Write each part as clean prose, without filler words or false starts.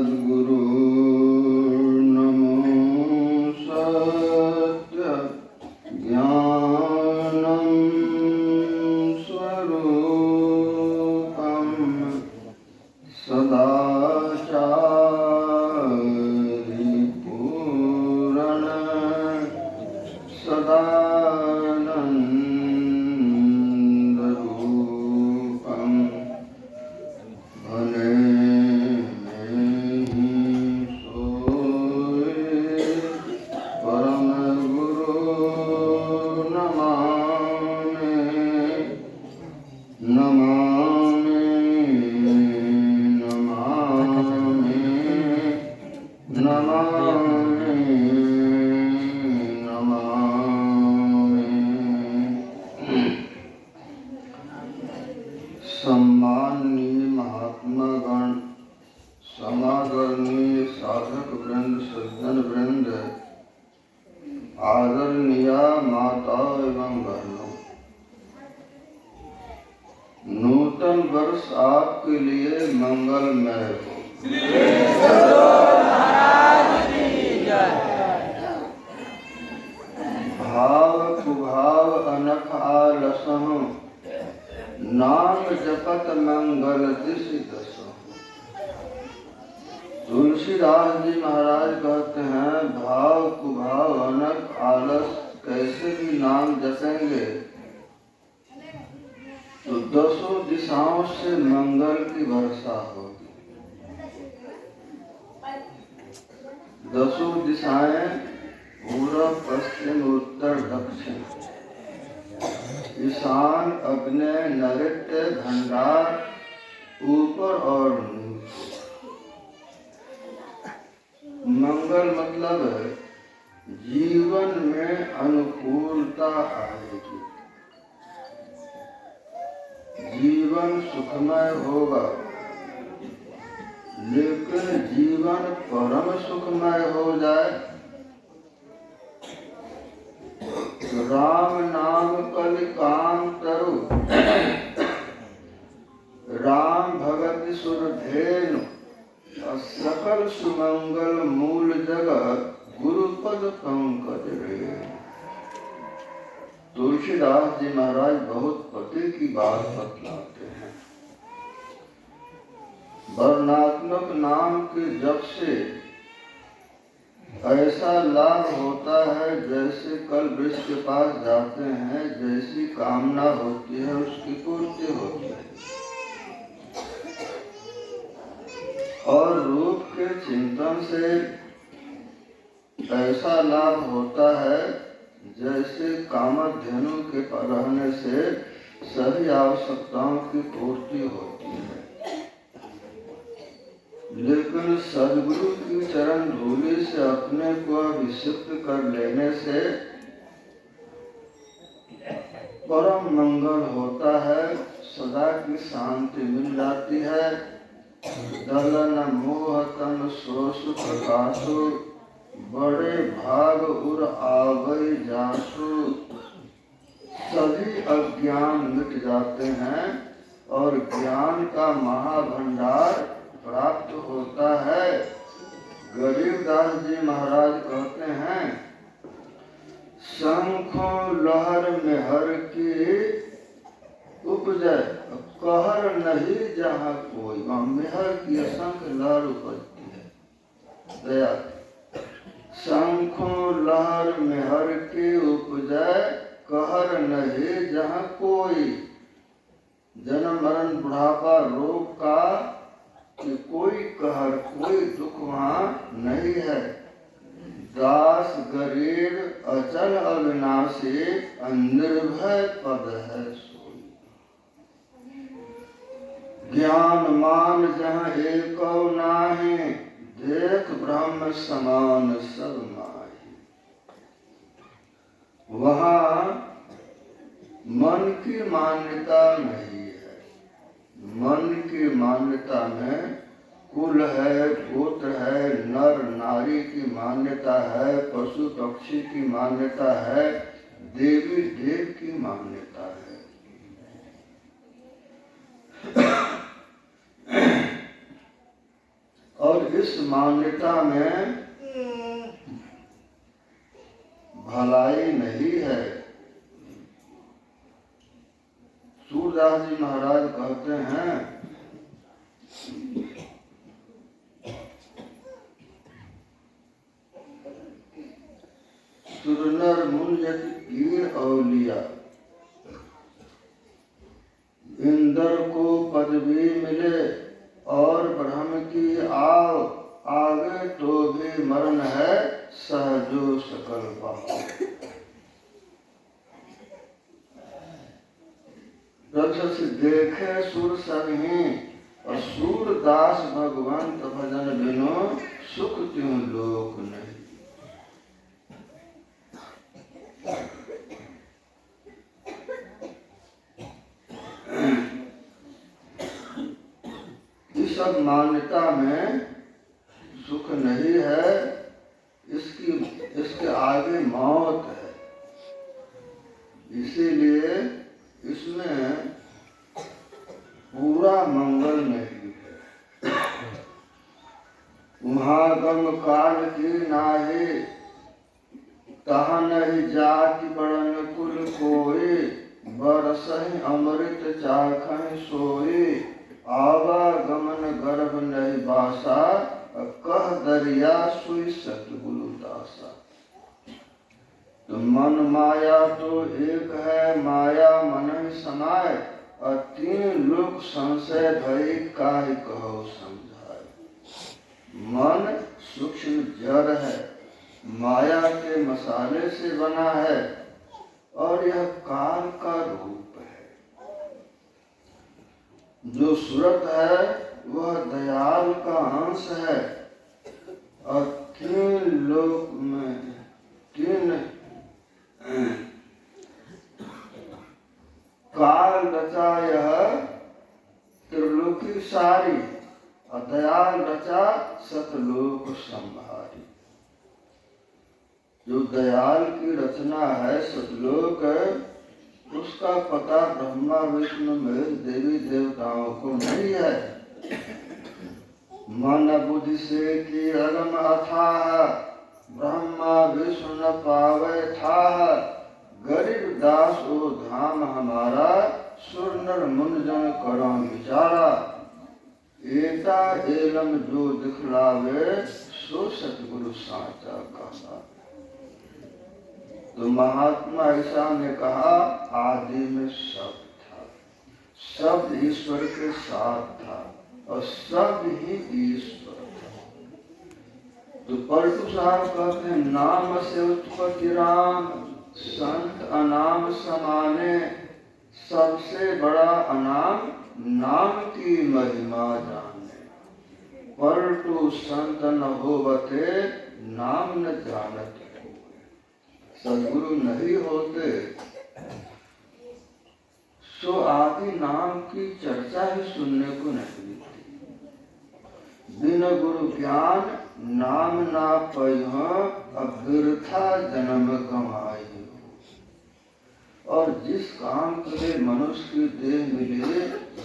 सद्गुरु नमो सत्य ज्ञानं स्वरूपं सदाचारि पूरण सदानन्दरूपं भने सम्माननीय महात्मागण, समादरणीय साधक वृंद, सज्जन वृंद, आदरणीय माता एवं बहनों, नूतन वर्ष आपके लिए मंगलमय हो। भाव कुभाव अनख आलसहु नाम जपत मंगल दिशि दसो। तुलसीदास जी महाराज कहते हैं, भाव कुभाव अनख आलस कैसे भी नाम जपेंगे तो दसों दिशाओं से मंगल की वर्षा होगी। दसों दिशाएं पूर्व पश्चिम उत्तर दक्षिण ईशान अग्नि नैऋत्य भंडार ऊपर और नीचे। मंगल मतलब जीवन में अनुकूलता आएगी, जीवन सुखमय होगा। लेकिन जीवन परम सुखमय हो जाए तो राम नाम कलि काम तरु, राम भगत सुरधेनु, सकल सुमंगल मूल जगत गुरुपद पंकज रे। तुलसीदास जी महाराज बहुत पते की बात बतलाते हैं। वर्णात्मक नाम के जप से ऐसा लाभ होता है जैसे कल वृक्ष के पास जाते हैं, जैसी कामना होती है उसकी पूर्ति होती है। और रूप के चिंतन से ऐसा लाभ होता है जैसे कामधेनु के रहने से सभी आवश्यकताओं की पूर्ति होती है। लेकिन सद्गुरु की चरण धूलि से अपने को अभिषिक्त कर लेने से परम मंगल होता है, सदा की शांति मिल जाती है। दलन मोह तन सोस प्रकाशु, बड़े भाग उर आवै जासु। सभी अज्ञान मिट जाते हैं और ज्ञान का महाभंडार प्राप्त होता है। गरीबदास जी महाराज कहते हैं, शंखो लहर में हर की उपजय, कहर नहीं जहाँ कोई। मेहर की असंख्य लहर उपजती है। दया शंखो लहर में हर की उपजय, कहर नहीं जहाँ कोई। जन्म मरण बुढ़ापा रोग का कि कोई कहर कोई दुख वहाँ नहीं है। दास गरीब अचल अविनाशी, निर्भय पद है सोई। ज्ञान मान जहाँ एको नाही, देख ब्रह्म समान सब माही। वहाँ मन की मान्यता नहीं है। मन की मान्यता में कुल है, गोत्र है, नर नारी की मान्यता है, पशु पक्षी की मान्यता है, देवी देव की मान्यता है। और इस इस मान्यता में भलाई नहीं है। सूरदास जी महाराज कहते हैं, सुरनर मुंजत पीर औलिया, इंद्र को पदवी मिले और ब्रह्म की आव आगे तो भी मरण है सहजो सकल पाओ। से देखे सुर सही और सूरदास भगवंत भजन बिनो सुख त्यों लोक नहीं। इस सब मान्यता में सुख नहीं है, इसके आगे मौत है। इसीलिए इसमें पूरा मंगल नहीं है। वहाँ गम काल की नाहे, तहाँ नहीं जाति बड़न कुल कोई, बरसहि अमृत चाखहि सोई, आवागमन गर्भ नहीं बासा, कह दरिया सुई सतगुरु दासा। तो मन माया तो एक है, माया मन ही समाये, और तीन लोक संशय भई काहे कहो समझाए। मन सूक्ष्म जड़ है, माया के मसाले से बना है, और यह काल का रूप है। जो सूरत है वह दयाल का अंश है, और तीन लोक में तीन काल रचा यह त्रिलोकी सारी, और दयाल रचा सतलोक संभारी। जो दयाल की रचना है सतलोक, उसका पता ब्रह्मा विष्णु महेश देवी देवताओं को नहीं है। मन बुद्धि से की अगम अथाह, ब्रह्मा विष्णु न पावे थाह, गरीब दास ओ धाम हमारा, सुर नर मुनि जन करो विचारा। एता एलम जो दिखलावे, सो सतगुरु साचा कहा। तो महात्मा ऐसा ने कहा, आदि में शब्द था, शब्द ईश्वर के साथ था, और शब्द ही ईश्वर था। तो पलटू साहब कहते हैं, नाम से उत्पत्ति राम, संत अनाम समाने, सबसे बड़ा अनाम नाम की महिमा जाने। पलटू संत न होवते, नाम न जानत। सदगुरु नहीं होते सो आदि नाम की चर्चा ही सुनने को नहीं मिलती। बिन गुरु ज्ञान नाम ना पयह, अब वृथा जन्म कमाई। और जिस काम के लिए मनुष्य की देह मिले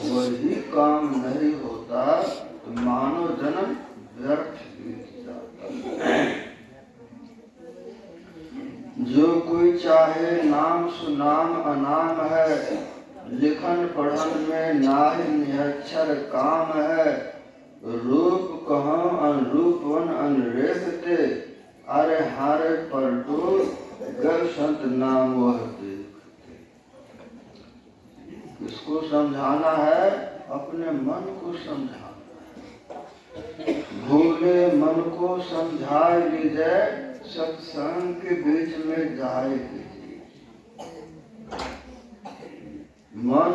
वही काम नहीं होता, तो मानव जन्म व्यर्थ बीत जाता। जो कोई चाहे नाम सुनाम अनाम है, लिखन पढ़न में नाहि निहक्षर काम है। रूप कहो अनुरूपवन अनुरेखते, अरे हारे पलटो गर संत नाम वह देखते। किसको समझाना है? अपने मन को समझाना है। भूले मन को समझा लीजिए, सत्संग के बीच में जाए कीजिए। मन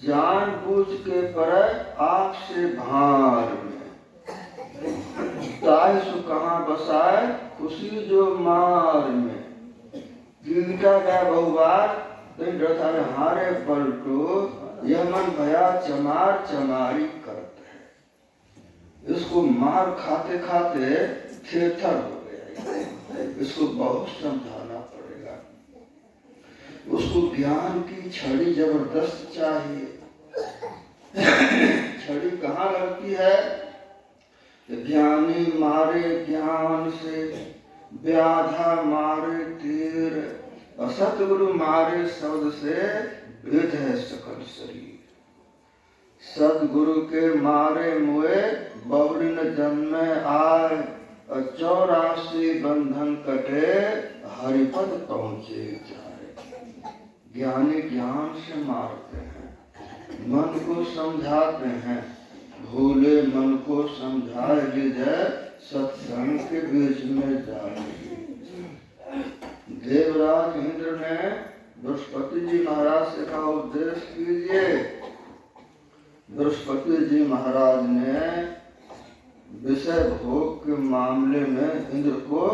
जान बूझ के पड़े आपसे भार में, ताहि सो कहाँ बसाए खुशी जो मार में। गीता का बहुबार हारे पलटो, यह मन भया चमार चमारी करते है। इसको मार खाते खाते थेथर हो गया। इसको बहुत समझाना पड़ेगा। उसको ज्ञान की छड़ी जबरदस्त चाहिए। छड़ी कहाँ लगती है? ज्ञानी मारे ज्ञान से, व्याधा मारे तीर, और सतगुरु मारे शब्द से वेद है सकल शरीर। सदगुरु के मारे मुए बहुरिन जन्मे आए, और 84 बंधन कटे हरिपद पहुँचे जाए। ज्ञानी ज्ञान से मारते हैं, मन को समझाते हैं, भूले मन को समझाए ले जाए, सत्संग के बीच में जाए। देवराज इंद्र ने बृहस्पति जी महाराज से कहा उपदेश कीजिए। बृहस्पति जी महाराज ने विषय भोग के मामले में इंद्र को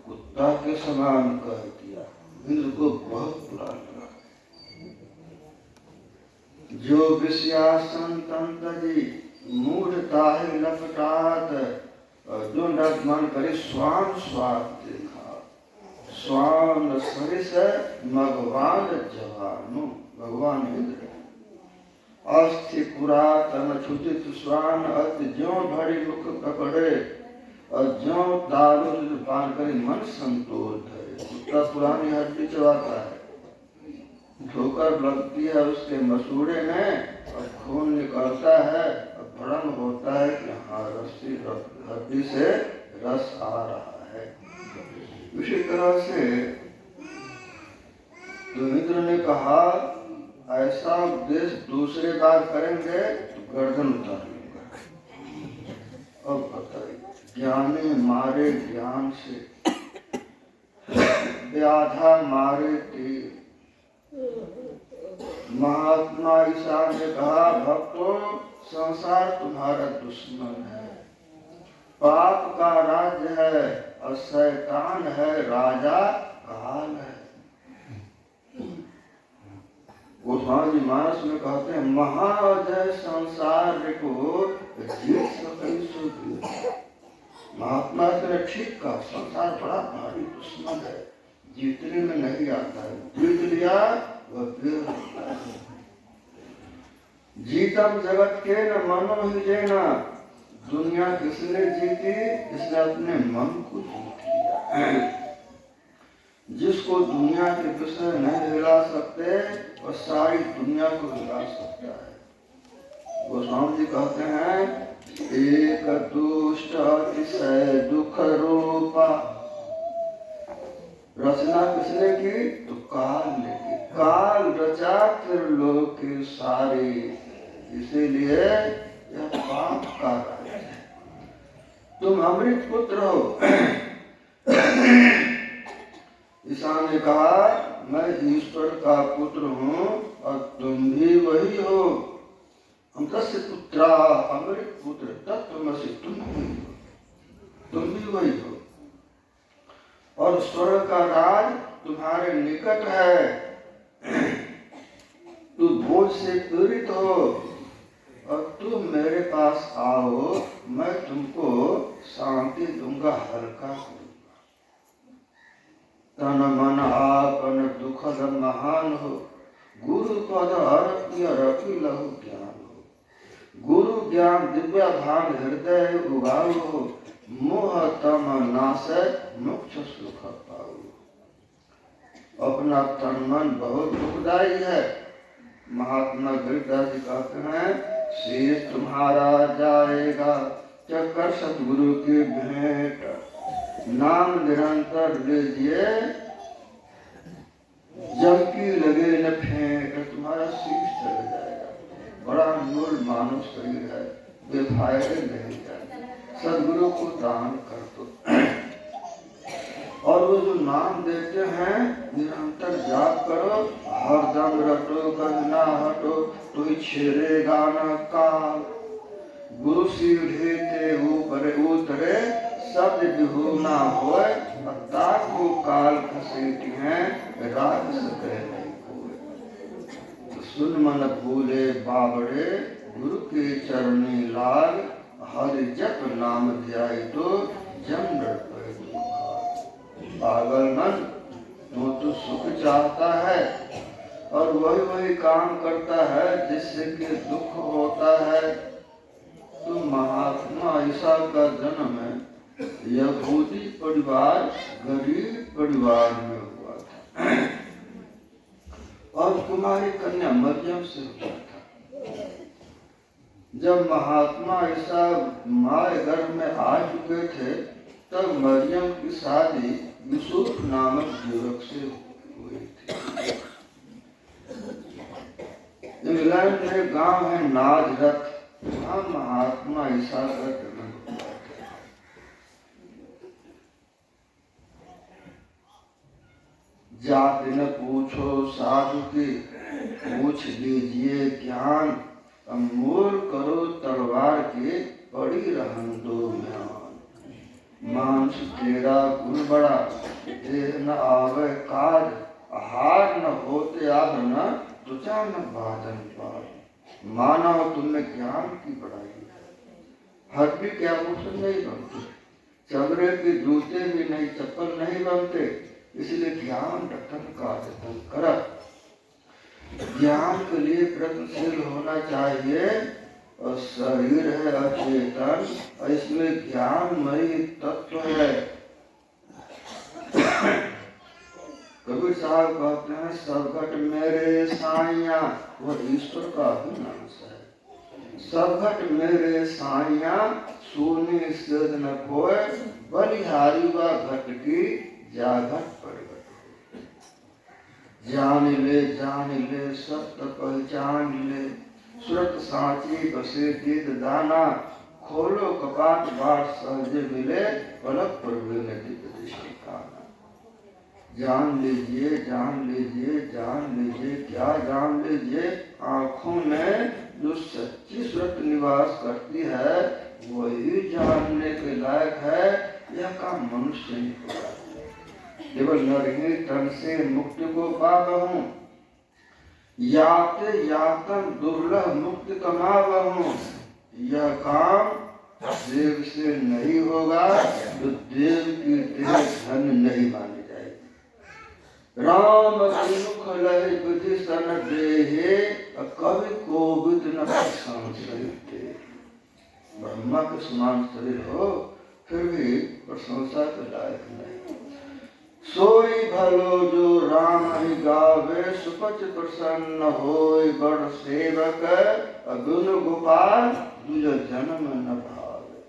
कुत्ता के समान कह दिया। इंद्र को बहुत बुरा लगा। जो विषयासन तंतजी मूढ़ता है लपटात, जो नट मन करे स्वान स्वाद देखा। स्वान सरिस भगवान जवानु, भगवान इंद्र। अस्थि पुरातन छुचित स्वान, अति ज्यों भरी मुख पकड़े, और ज्यों दारू पान करे मन संतोष धरे। कुत्ता पुरानी हड्डी चबाता है, ठोकर लगती है उसके मसूड़े में, और खून निकलता है, और भ्रम होता है कि हाँ रस्सी हड्डी से रस आ रहा है। इसी तरह से तो इंद्र ने कहा ऐसा उपदेश दूसरे बार करेंगे तो गर्दन उतार लूंगा। अब बताइए, ज्ञानी मारे ज्ञान से, व्याधा मारे तीर। महात्मा ईसा ने कहा भक्तों, संसार तुम्हारा दुश्मन है, पाप का राज्य है, और शैतान है राजा, काल है। गोस्वामी जी मानस में कहते हैं महाअजय संसार को जीत सके सो। महात्मा ने ठीक कहा, संसार बड़ा भारी दुश्मन है, जीतने में नहीं आता है। जीत लिया वह फिर जीतम जगत के न मनो ही लेना। दुनिया किसने जीती? इसने अपने मन को जीत लिया। जिसको दुनिया के विषय नहीं हिला सकते, वह सारी दुनिया को हिला सकता है। गोस्वामी जी कहते हैं एक दुष्ट अतिशय दुख रूपा। रचना किसने की? तो काल ने की। काल रचा त्रिलोक के सारे, इसीलिए यह पाप का राज्य है। तुम अमृत पुत्र हो। ईसा ने कहा मैं ईश्वर का पुत्र हूँ और तुम भी वही हो। हम तस्य पुत्रा, अमृत पुत्र, तत्त्वमसि, तुम भी वही हो। और स्वर्ग का राज तुम्हारे निकट है। तुम बोझ से पीड़ित हो और तुम मेरे पास आओ, मैं तुमको शांति दूंगा, हल्का करूंगा। तन मन आपन दुखद महान हो, गुरु पद रखी लहु ज्ञान हो। गुरु ज्ञान दिव्य भान हृदय उगाऊ हो, मोह तम नाश मोक्ष सुख पाओ। अपना तन मन बहुत दुखदायी है। महात्मा गिरिदास जी कहते हैं शेष तुम्हारा जाएगा चक्कर सतगुरु की भेंट। नाम निरंतर लीजिए जब की लगे न फेंट। तुम्हारा शीश चल जाएगा। बड़ा अनमोल मानव शरीर है, बेफायदे नहीं जाए। सदगुरु को दान कर दो। और वो जो नाम देते हैं निरंतर जाप करो, हरदम रटो कभी ना हटो, तो ही छेड़ेगा न काल। गुरु सीढ़े ते ऊपर उतरे, शब्द बिहू ना होए, को काल खसेटी हैं, राज सके नहीं कोई। तो सुन मन भूले बाबड़े, गुरु के चरणी लाग, हरि जप नाम ध्याई तो जम पे दुख। पागल मन वो तो सुख चाहता है और वही काम करता है जिससे कि दुख होता है। तो तो महात्मा ईसा का जन्म यहूदी परिवार, गरीब परिवार में हुआ था और कुमारी कन्या मरियम से हुआ था। जब महात्मा ईसा माँ गर्भ में आ चुके थे तब मरियम की शादी यूसुफ नामक युवक से हुई थी। इंग्लैंड में गांव है नाजरत, वहाँ महात्मा ईसा का जन्म हुआ था। जाति न पूछो साधु की, पूछ लीजिए ज्ञान, अमूल करो तलवार के, पड़ी रहन दो म्यान। मांस तेरा गुण बड़ा, देह न आवे काज, आहार न होते आधन, तुचा न बाधन पार। मानव तुमने ज्ञान की बढ़ाई, हड्डी के आभूषण नहीं बनते, चमड़े के जूते भी नहीं, चप्पल नहीं बनते, इसलिए ज्ञान रतन का जतन कर। ज्ञान के लिए प्रयत्नशील होना चाहिए और शरीर है अचेतन और इसमें ज्ञानमयी तत्व है। कबीर साहब कहते हैं सबघट मेरे साइया, वह ईश्वर का अभिनाश है। सबघट मेरे साइया, सोने सिद्ध न कोय, बलिहारी व घट की जाघट प्रगट। जान ले सत्य पहचान ले, सुरत साची बसे दीद दाना, खोलो कपाट बाट सहज मिले, पलक पर मिले दिव्य दृष्टि काना। जान लीजिए जान लीजिए जान लीजिए, क्या जान लीजिए, आँखों में जो सच्ची सुरत निवास करती है वही जानने के लायक है। यह काम मनुष्य नहीं होगा। केवल नर ही तन से मुक्ति को पावहूँ, याते यातन दुर्लभ मुक्ति कमावहूँ। यह काम देव से नहीं होगा तो देव की देह धन नहीं मानी जाएगी। राम विमुख लय विधि सन देहे, कवि कोविद न संसहिते। ब्रह्मा के समान शरीर हो फिर भी प्रशंसा के लायक नहीं। सोई भलो जो राम ही गावे, सुपच प्रसन्न होय बड़ सेवक, अगुण गोपाल दुज जन्म न भावे।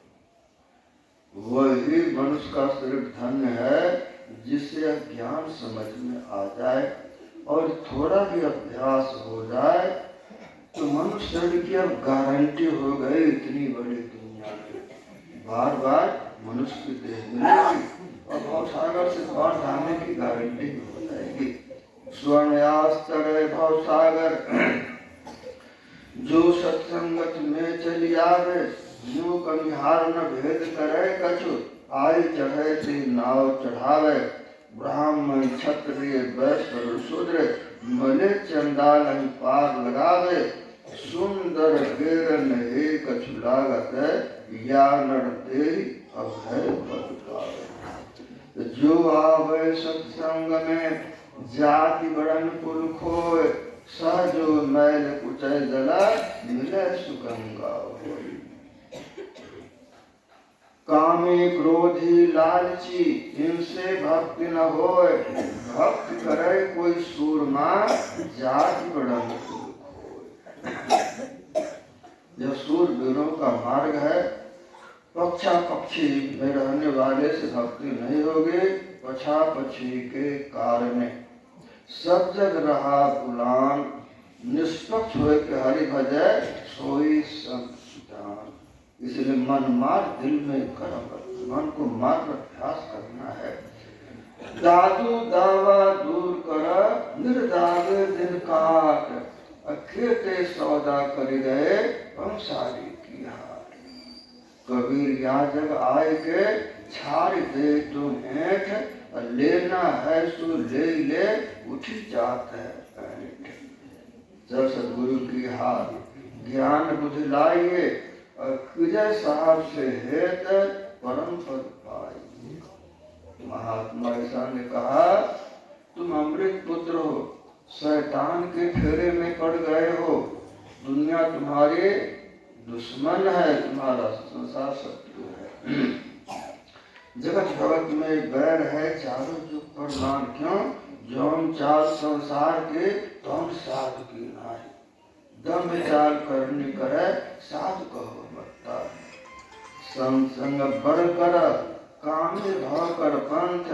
वही मनुष्य का शरीर धन्य है जिसे ज्ञान समझ में आ जाए और थोड़ा भी अभ्यास हो जाए तो मनुष्य शरीर की अब गारंटी हो गई इतनी बड़ी दुनिया में। बार बार मनुष्य की देह मिलेगी और भवसागर से बाहर जाने की गारंटी हो जाएगी। स्वर्णयास्तर भवसागर, जो सत्संगत में चली आवे, यूं कनिहार न भेद करे कछु, आई चढ़े ती नाव चढ़ावे। ब्राह्मण क्षत्रिय वैश्य शूद्र, मले चंडाल पार लगावे। सुंदर गेर नहीं कछु लागत, या नर दे अभय पद पावे। जो आवे सत्संग में, जाति बड़न कुल खोए, सहजो मैल कुचय जला, मिले सुगंगा होय। कामी क्रोधी लालची, इनसे भक्ति न होय, भक्ति करे कोई सूरमा, जाति बड़न कुल खोए। यह सूरवीरों का मार्ग है। पक्षा पक्षी में रहने वाले से भक्ति नहीं होगी। पछा पक्षी के कारण सब जग रहा गुलाम, निष्पक्ष हो के हरि भजै सोई सब सुजान। इसलिए मन मार दिल में कर्म, मन को मार अभ्यास करना है। दादू दावा दूर कर, निर्दागे दिन काट, अखेते सौदा कर गए पंसारी की हार। कबीर यहाँ जग आए के छाड़ दे तो ऐठ, लेना है सो ले ले, उठी जात है पैठ। जब सदगुरु की हार ज्ञान बुद्धि लाइए और विजय साहब से हेत परम पद पाइए। महात्मा ईसा ने कहा तुम अमृत पुत्र हो, शैतान के फेरे में पड़ गए हो। दुनिया तुम्हारे दुश्मन है, तुम्हारा संसार शत्रु है। जगत भगत में बैर है, चारों जुग पर मान क्यों, जौन चाल संसार के तौन साधु की नाई। दम चाल करनी करे, साधु कहो मत्ता। संग बर कर कामे भाव कर पंथ,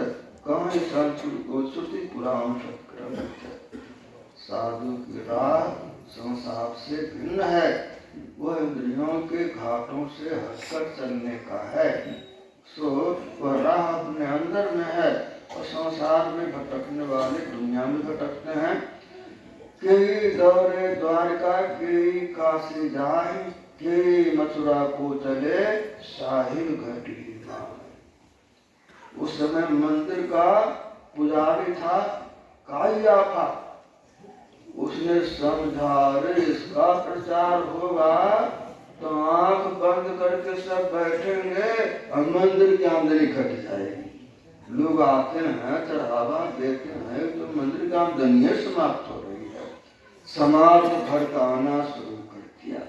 कहीं संस्कृति पुराण सत्क्रम। साधु की राह संसार से भिन्न है, वह इंद्रियों के घाटों से हटकर चलने का है। सो वह राह अपने अंदर में है, और संसार में भटकने वाले दुनिया में भटकते हैं। कई दौरे द्वारका, कई काशी जाए, कई मथुरा को चले, साहिल घटी जाए। उस समय मंदिर का पुजारी था कायाफा। उसने समझा रे इसका प्रचार होगा तो आंख बंद करके सब बैठेंगे और मंदिर की आमदनी घट जाएगी। लोग आते हैं, चढ़ावा देते हैं, तो मंदिर की आमदनी समाप्त हो रही है। समाज भड़काना शुरू कर दिया,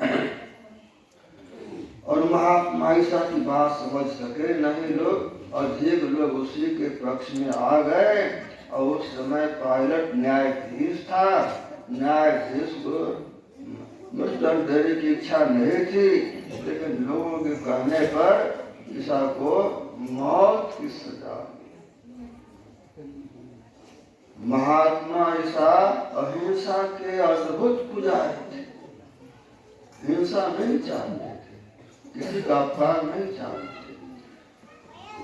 और महात्मा ऐसा की बात समझ सके नहीं लोग, अधिक लोग उसी के पक्ष में आ गए। और उस समय पायलट न्यायाधीश था। न्यायाधीश को मृत्यु देने की इच्छा नहीं थी, लेकिन लोगों के कहने पर ईसा को मौत की सजा दी। महात्मा ईसा अहिंसा के अद्भुत पुजारी थे। हिंसा नहीं चाहते थे, किसी का अपमान नहीं चाहते।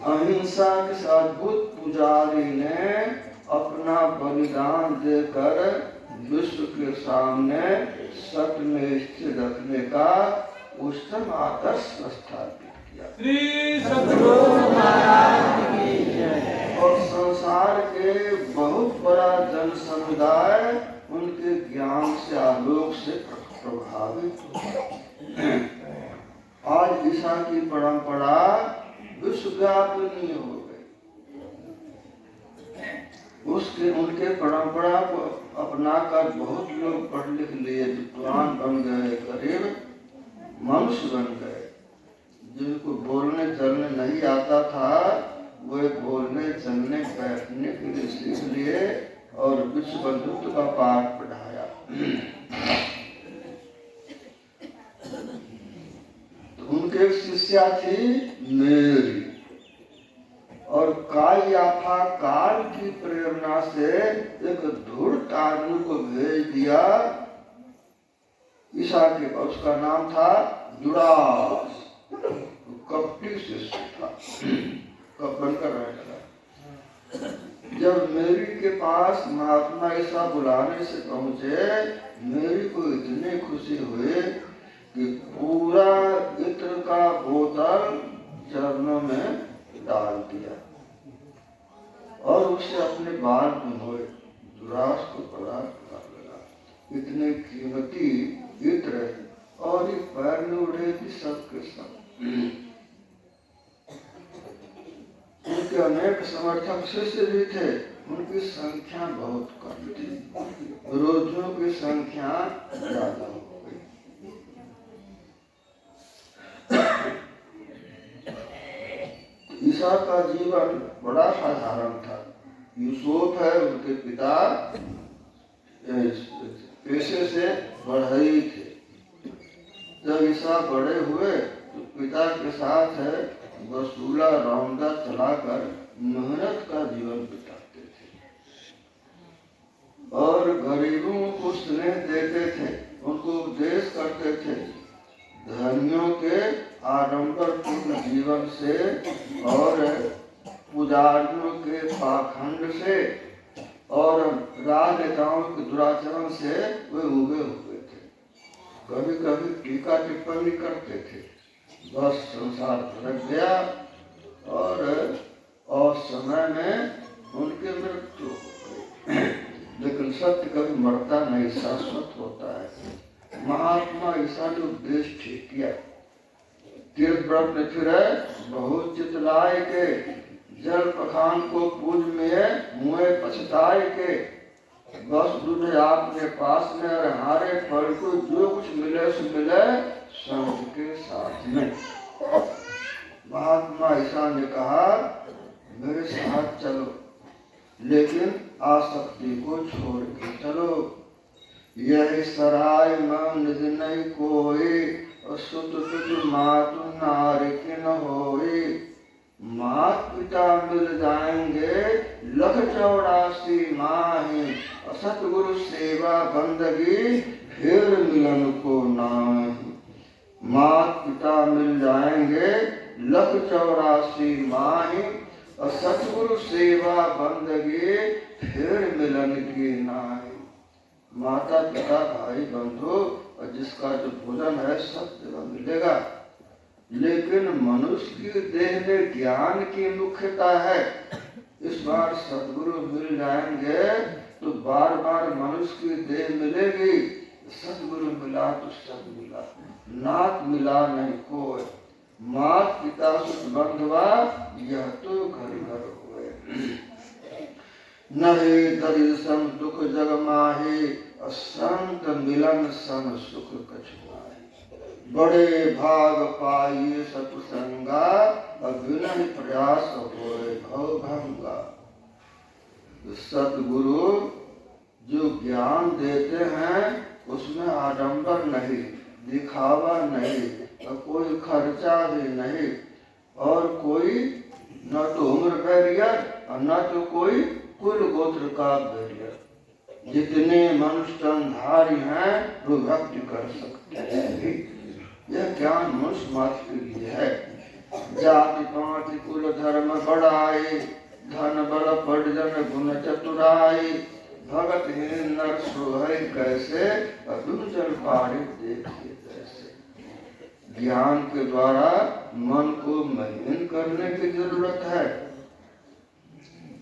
अहिंसा के अद्भुत पुजारी ने अपना बलिदान देकर विश्व के सामने सत्य में स्थिर रखने का उत्तम आदर्श स्थापित किया। श्री सद्गुरु महाराज की जय। और संसार के बहुत बड़ा जन समुदाय उनके ज्ञान से, आलोक से प्रभावित हुआ। आज ईसा की परंपरा विश्वव्यापी हो गई। उसके उनके परंपरा को अपनाकर बहुत लोग पढ़ लिख लिए, विद्वान बन गए, गरीब मनुष्य बन गए। जिनको बोलने चलने नहीं आता था, वे बोलने चलने बैठने के लिए सीख लिए और विश्व बंधुत्व का पाठ पढ़ाया। तो उनके एक शिष्या थी मेरी, और कायाफा काल की प्रेरणा से एक धूर्त आदमी को भेज दिया ईसा के पास। उसका नाम था जुडास, कपटी शिष्य था, कप बनकर रहने लगा। जब मेरी के पास महात्मा ईसा बुलाने से पहुंचे, मेरी को इतनी खुशी हुई कि पूरा इत्र का बोतल चरणों में डाल दिया और उसे अपने बाल धोए। जुडास को बड़ा लगा, इतने कीमती इत्र और ये पैर में उड़े थी सबके सब। उनके अनेक समर्थक शिष्य भी थे, उनकी संख्या बहुत कम थी, विरोधियों की संख्या ज्यादा हो गई। ईसा का जीवन बड़ा साधारण था। यूसुफ है उनके पिता, पेशे से बढ़ई थे। जब ईसा बड़े हुए तो पिता के साथ वसूला रौंदा चलाकर मेहनत का जीवन बिताते थे और गरीबों को स्नेह देते थे, उनको उपदेश करते थे। धर्मियों के आडंबरपूर्ण जीवन से और पुजारियों के पाखंड से और राजनेताओं के दुराचरण से वे उगे हुए थे। कभी कभी टीका टिप्पणी करते थे, बस संसार भटक गया और समय में उनके मृत्यु हो गई। लेकिन सत्य कभी मरता नहीं, शाश्वत होता है। महात्मा ईसा ने उपदेश ठीक किया। तीर्थ व्रत में फिर बहुत चितलाए के, जल पखान को पूज में मुँह पछताए के, बस दूध आपने पास में और हारे फल को जो कुछ मिले सो मिले, संत के साथ में। महात्मा ईसा ने कहा मेरे साथ चलो, लेकिन आसक्ति को छोड़ के चलो। यह सराय में निज नहीं कोई, सुत सुत मातु नारी के न होई। मात पिता मिल जाएंगे लख 84 माही, सतगुरु सेवा बंदगी फिर मिलन को नाम। मात पिता मिल जाएंगे लख 84 माही, और सतगुरु सेवा बंदगी फिर मिलन की नाई। माता पिता भाई बंधु और जिसका जो भोजन है सब जगह मिलेगा, लेकिन मनुष्य की देह में ज्ञान की मुख्यता है। इस बार सतगुरु मिल जाएंगे तो बार बार मनुष्य की देह मिलेगी। सतगुरु मिला तो सब मिला, नाथ मिला नहीं कोई। मात पिता सुत बंधवा यह तो घर घर हुए। नहीं दरिद्र सम दुख जग माही, संत मिलन सन सुख कछ नाहि। बड़े भाग पाइए सत्संगा, बिना प्रयास होए भव भंगा। सतगुरु जो ज्ञान देते हैं उसमें आडंबर नहीं, दिखावा नहीं, और कोई खर्चा भी नहीं, और कोई न तो उम्र बैरियर और न तो कोई कुल गोत्र का बैरियर। जितने मनुष्यधारी हैं वो भक्ति कर सकते हैं। यह ज्ञान मनुष्य मात्र के लिए है। जाति पाति कुल धर्म बढ़ाई, धन बल परिजन गुण चतुराई। भगत हीन नर सोहै कैसे, अधुन जल पारी देखिए कैसे। ज्ञान के द्वारा मन को मलिन करने की जरूरत है।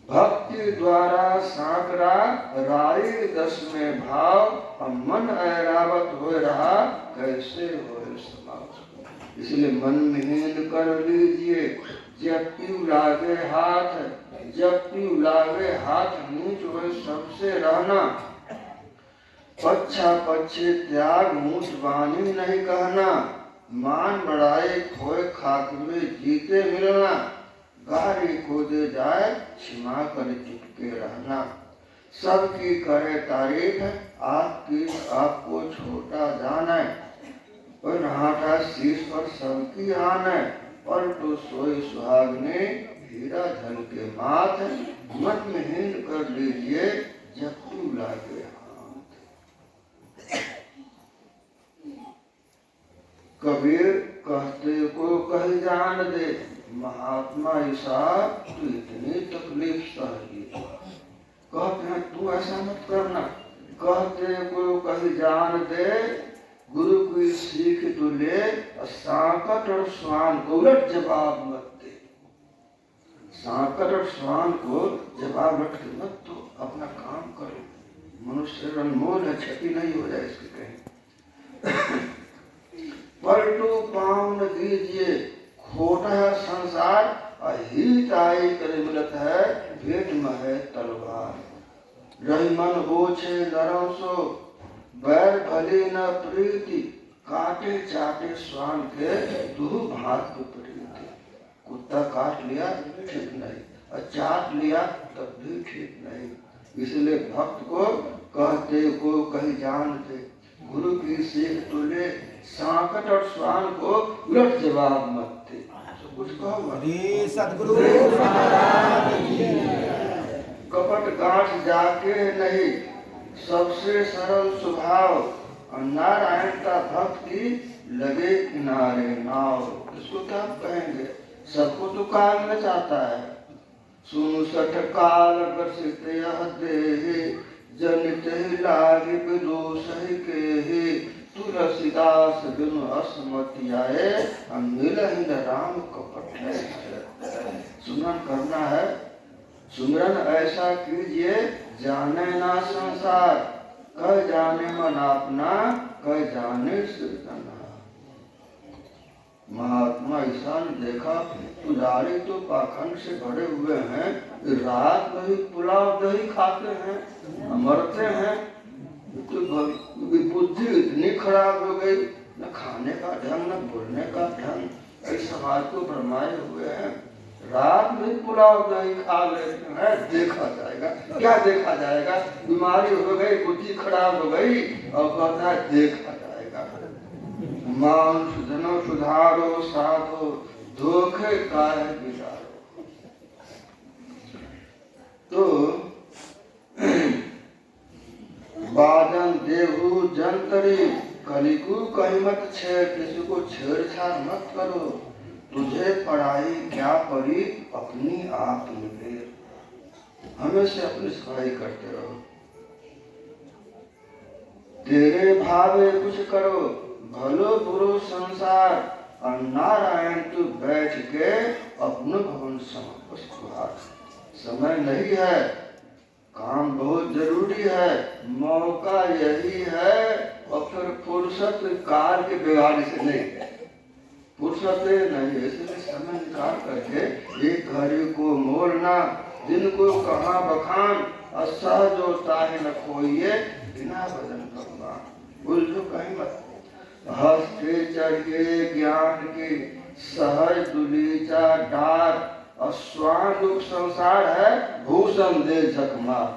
भक्ति द्वारा साकरा राई दस में भाव, और मन ऐरावत हो रहा कैसे होए समाज। इसलिए मन में कर लीजिए। जब पीऊ लागे हाथ, जब पीऊ लागे हाथ नीच हुए सबसे रहना। पच्छा पच्छे त्याग मूठ वाणी नहीं कहना। मान बढ़ाए खोए खाक में जीते मिलना। गारी को दे जाए क्षमा कर चुपके रहना। सबकी करे तारीफ आपकी आपको छोटा जाना। और हाथा शीश पर सबकी आना। पर तो सोई सुहागने हीरा धन के माथ। मन में हीन कर लीजिए जब तू लागे हाथ। कबीर कहते को कह जान दे, महात्मा ईसा तू इतनी तकलीफ सह ली। कहते हैं तू ऐसा मत करना। कहते को कह जान दे, गुरु की सीख तू ले, सांकट और स्वान को उलट जवाब मत दे। सांकट और स्वान को जवाब रख के मत दो, अपना काम करो। मनुष्य अनमोल है, क्षति नहीं हो जाए इसके कहीं। पलटू पाँव न दीजिए, खोटा है संसार, अहिताई कर मिलत है, भेंट में है तलवार। रही मन ओछे नरम सो, बैर भली न प्रीति। काटे चाटे स्वान के दो भात को प्रीति। कुत्ता काट लिया ठीक नहीं, और चाट लिया तब भी ठीक नहीं। इसलिए भक्त को कहते को कहीं जानते, गुरु की सीख तुले, सांकट और स्वान को उलट जवाब मत दे। तो कुछ कहो सतगुरु कपट गांठ जाके नहीं, सबसे सरल स्वभाव। और नारायण का भक्ति लगे किनारे नाव। इसको क्या कहेंगे, सबको तो काल में चाहता है। सुनु सठ काल ग्रसित यह देह, जनित ही लागे विदोष ही के। तुलसीदास बिनु असमति आए, मिलहि न राम कपट है। सुमरन करना है, सुमरन ऐसा कीजिए जाने ना संसार। कह जाने मन अपना, कह जाने सृजना। महात्मा ईसा ने देखा पुजारी तो पाखंड से भरे हुए हैं, रात में ही पुलाव दही खाते हैं, मरते हैं। तो बुद्धि इतनी खराब हो गई, न खाने का ढंग, न बोलने का ढंग। इस समाज को भरमाए हुए हैं। रात में पुलाव दही खा लेते हैं, देखा जाएगा। क्या देखा जाएगा? बीमारी हो गई, बुद्धि खराब हो गई, और कहता है देखा जाएगा। मांस जनो सुधारो साधो, धोखे का है बिगाड़ो। तो बाजन देहु जंतरी, कलिकु कहीं मत छेड़, किसी को छेड़छाड़ मत करो। तुझे पढ़ाई क्या पड़ी, अपनी आप निबेर। हमेशा अपनी सफाई करते रहो। तेरे भावे कुछ करो, भलो बुरो संसार, और नारायण तू बैठ के अपनो भवन समर्पित। समय नहीं है, काम बहुत जरूरी है, मौका यही है, और फिर फुर्सत कार के बिगाड़ी से नहीं है, फुर्सत नहीं। इसलिए समय निकाल करके एक घड़ी को मोलना, दिन को कहाँ बखान, असहज होता है न खोइए, बिना भजन भगवान। उलझो कहीं मत। हस्ते चढ़िए ज्ञान की सहज दुलीचा डार, स्वान रूप संसार है, भूषण दे झकमार।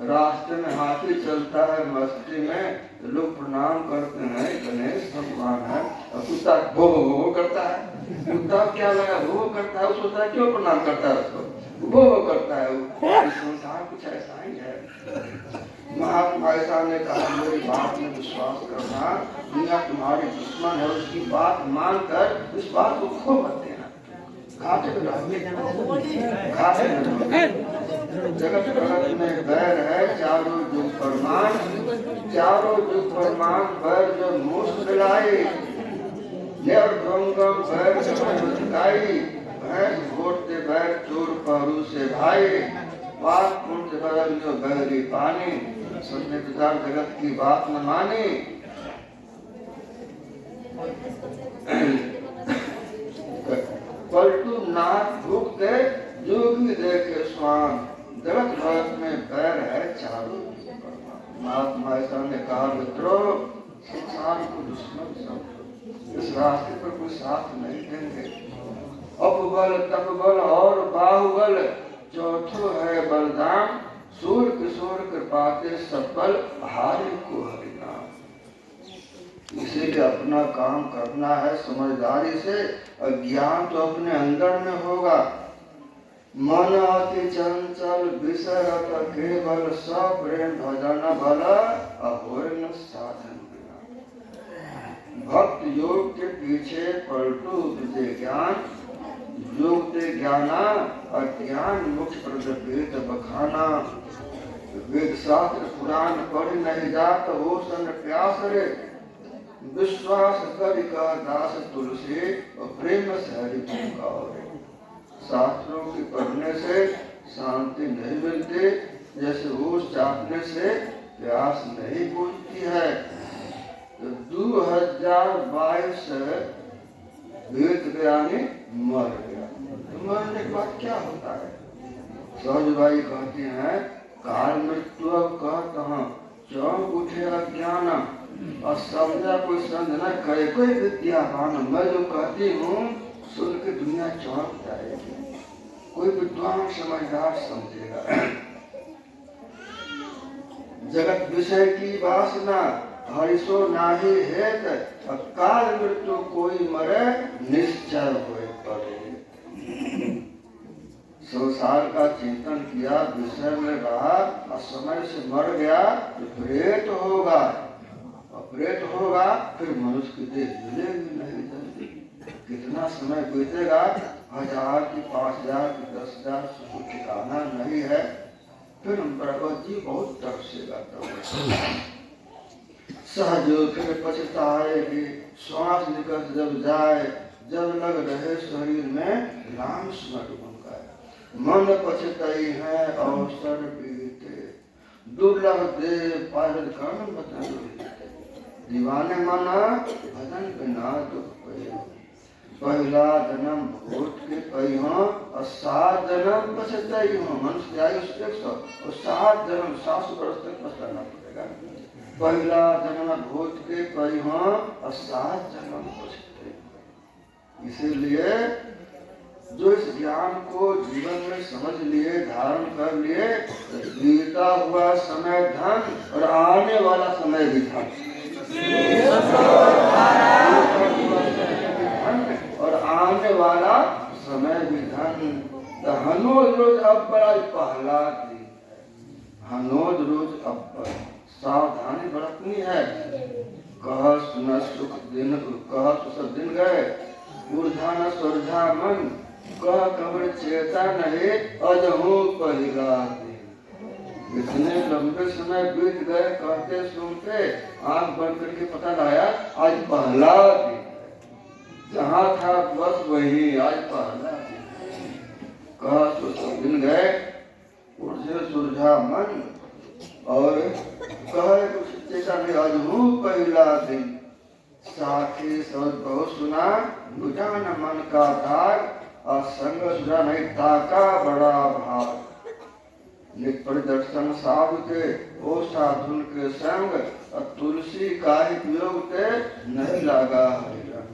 रास्ते में हाथी चलता है मस्ती में, तो लोग प्रणाम करते हैं, गणेश भगवान है। और कुत्ता भो भो भो करता है। कुत्ता क्या लगा भो करता है, वो सोचता है क्यों प्रणाम करता है उसको, भो भो करता है वो। संसार कुछ ऐसा ही है। महात्मा ऐसा ने कहा, मेरी बात में विश्वास करना, दुनिया तुम्हारी दुश्मन है, उसकी बात मानकर इस बात को खो मत देना। घाटे में जगत जगत में बैर है, चारों जुग परमान, चारों जुग परमान बैर जो मुझ मिलाई, निर्भंगम बैर चुकाई, भैंस घोटते बैर चोर पहरू से भाई, पाप पुण्य बदल जो बहरी पानी, सबने विचार जगत की बात न मानी। पलटू नाथ भूखते जोगी देखे स्वान, जगत भगत में बैर है चारों। महात्मा ऐसा ने कहा, मित्रों संसार को दुश्मन समझो, इस रास्ते पर कोई साथ नहीं देंगे। अपबल तपबल और बाहुबल, चौथो है बलदान, सूर किशोर कृपाते सफल, हारे को हरिनाम। इसीलिए अपना काम करना है समझदारी से, और ज्ञान तो अपने अंदर में होगा। मन अति चंचल विषयत केवल, सब प्रेम भजन भल, अहोर न साधन बिना। भक्त योग के पीछे पलटू विजय ज्ञान, योग ते ज्ञाना, अज्ञान मोक्ष प्रद वेद बखाना। वेद शास्त्र पुराण पढ़ नहीं जात, हो सन प्यास रे, विश्वास कर का दास तुलसी, और प्रेम से हरि पुकारे। शास्त्रों की पढ़ने से शांति नहीं मिलती, जैसे ओस चाटने से प्यास नहीं बुझती है। तो 2022 वेद ज्ञानी मर गया। तो मरने के बाद क्या होता है? सहजबाई कहती हैं, काल मृत्यु अब कहता चौंक उठे अज्ञान, और समझा कोई समझ न करे कोई विद्यावान। मैं जो कहती हूँ सुन के दुनिया चौंक जाएगी, कोई विद्वान समझदार समझेगा। जगत विषय की वासना, हरिशो नाही हेत, काल मृत्यु कोई मरे, निश्चय होए पड़े। संसार का चिंतन किया, विषय में रहा, और समय से मर गया तो प्रेत होगा, और प्रेत होगा फिर मनुष्य की देह मिलेगी नहीं जल्दी। कितना समय बीतेगा, 1000 की 5000 की 10,000 से कुछ ठिकाना नहीं है। फिर हम भगवत जी बहुत तरसेगा तब सहज फिर पछताएगी। श्वास निकल जब जाए, जब लग रहे शरीर में राम स्मरण का, मन पछताई है अवसर बीते, दुर्लभ दे पायल कर्म बदन। दीवाने मना भजन बिना दुख पयो, पहला जन्म भूत के पयो, और 7 जन्म पछताई हो। मनुष्य की आयु 100 और 7 जन्म 700 वर्ष तक पछताना पड़ेगा। पहला जन्म भूत के परिहां और 7 जन्म बचते। इसीलिए जो इस ज्ञान को जीवन में समझ लिए, धारण कर लिए, बीता हुआ समय धन और आने वाला समय भी धन, और आने वाला समय भी धन। हनोज रोज अब्बर आज पहला दिन है, हनोज रोज अब्बर, सावधानी बरतनी है। कह सुन सुख दिन, कह सुख दिन गए, ऊर्जा न सुरझा मन, कह कब्र चेता नहीं, अजहू पहला दिन। इतने लंबे समय बीत गए कहते सुनते, आंख बंद करके पता लाया आज पहला दिन है। जहाँ था बस वही, आज पहला दिन है। कहा तो सब दिन गए, ऊर्जा सुरझा मन, और कहे कुछ चेता नहीं, अजहू पहला दिन। साथी सब बहुत सुना, बुझा न मन का दाग, और संग सुझा नहीं ताका बड़ा भाग। नित परिदर्शन साधु के, ओ साधुन के संग, और तुलसी काहि वियोग ते, नहीं लागा हरिरंग।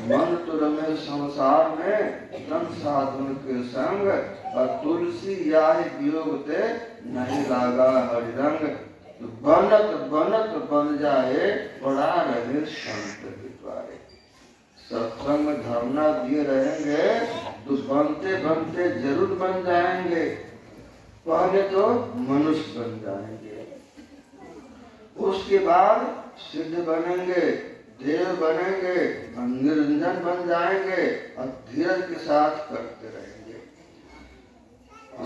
मन तो रमे संसार में, तन साधुन के संग, और तुलसी याहि वियोग ते, नहीं लागा हरिरंग। बनत बनत बन जाए, पड़ा रहे संत के द्वारे। सत्संग धरना दिए रहेंगे तो बनते बनते जरूर बन जाएंगे। पहले तो मनुष्य बन जाएंगे, उसके बाद सिद्ध बनेंगे, देव बनेंगे, निरंजन बन जाएंगे, और धीरज के साथ करते रहेंगे।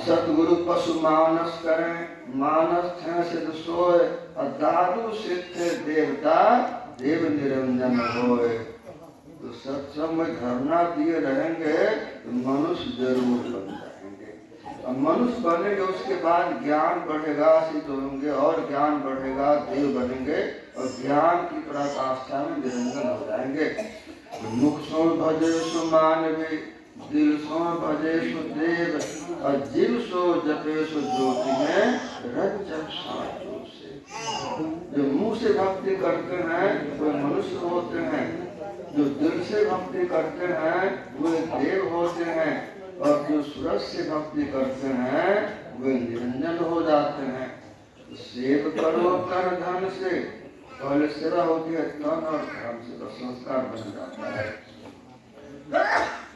सतगुरु पशु मानस करें, मानस थे सिद्ध सोए, और दादु सिद्ध देवता, देव निरंजन होए। तो सत्संग में धरना दिए रहेंगे तो मनुष्य जरूर बन जाएंगे, और मनुष्य बनेंगे, उसके बाद ज्ञान बढ़ेगा, सिद्ध होंगे, और ज्ञान बढ़ेगा, देव बनेंगे, और ज्ञान की पराकाष्ठा में निरंजन हो जाएंगे। तो मुख सो भजे सो मानवी, दिल सो भजे सो देव, और जीव सो जपे सो ज्योति में, रंजन साचो से। जो मुंह से भक्ति करते हैं वे मनुष्य होते हैं, जो दिल से भक्ति करते हैं वे देव होते हैं, और जो सूरज से भक्ति करते हैं वे निरंजन हो जाते हैं। तो सेव करो तन धन से, पहले सेवा होती है तन और धन से, तो संस्कार बन जाता है।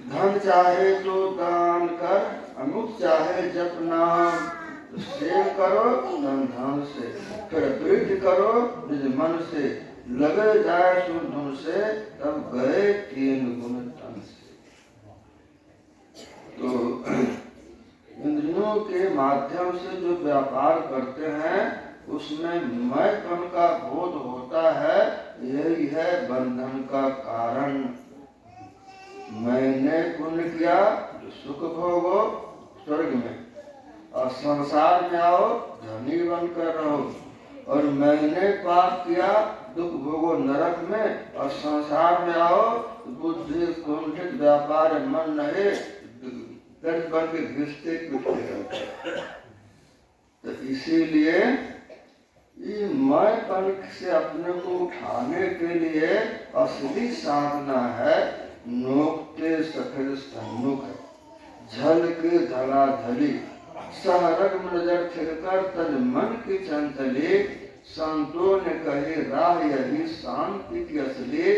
धन चाहे तो दान कर, अमुक चाहे जप नाम। तो सेव करो तन धन से, फिर वृद्धि करो निज मन से, लगे जाए सुन से, तब गए 3 गुण तन से। तो इंद्रियों के माध्यम से जो व्यापार करते हैं उसमें मैंपन का बोध होता है, यही है बंधन का कारण। मैंने पुण्य किया जो सुख भोगो स्वर्ग में, और संसार में आओ धनी बनकर रहो, और मैंने पाप किया दुख भोगो नरक में, और संसार में आओ बुद्धि कुंठित व्यापार मन नहीं, दर्द बन के घिसते पीटते रहते। तो इसीलिए मैंपन से अपने को उठाने के लिए असली साधना है नोकते सफेद सन्मुख, झल के धलाधली, सहरग नजर थिरकर तज मन की चंचली, संतों ने कही राह यही शांति की असली,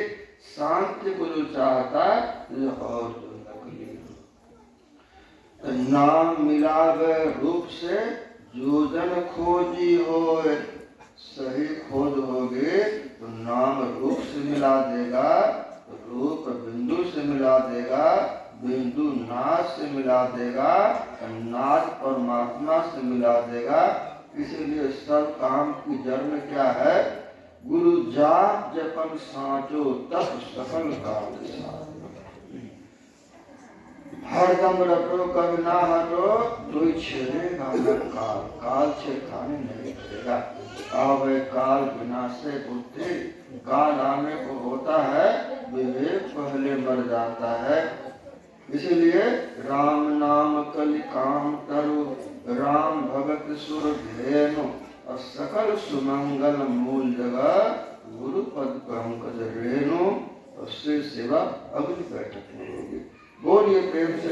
शांति को जो चाहता जो और जो नकली। नाम मिलावे रूप से जो जन खोजी हो, सही खोज होगे तो नाम रूप से मिला देगा, रूप बिंदु से मिला देगा, बिंदु नाद से मिला देगा, नाद परमात्मा से मिला देगा। इसीलिए सब काम की जड़ में क्या है, गुरु जाप जपन साचो तप सफल काम साथ। हरदम रटो कभी ना हटो, तो छेड़ेगा न काल, काल छेड़खानी नहीं करेगा। आवे काल विनाशे बुद्धि, काल आने को होता है विवेक पहले मर जाता है। इसलिए राम नाम कलि काम तरु, राम भगत सुर धेनु, और सकल सुमंगल मूल जगह गुरु पद पंकज रेणु और श्री सेवा अगली बैठक में होगी। बोलिए प्रेम से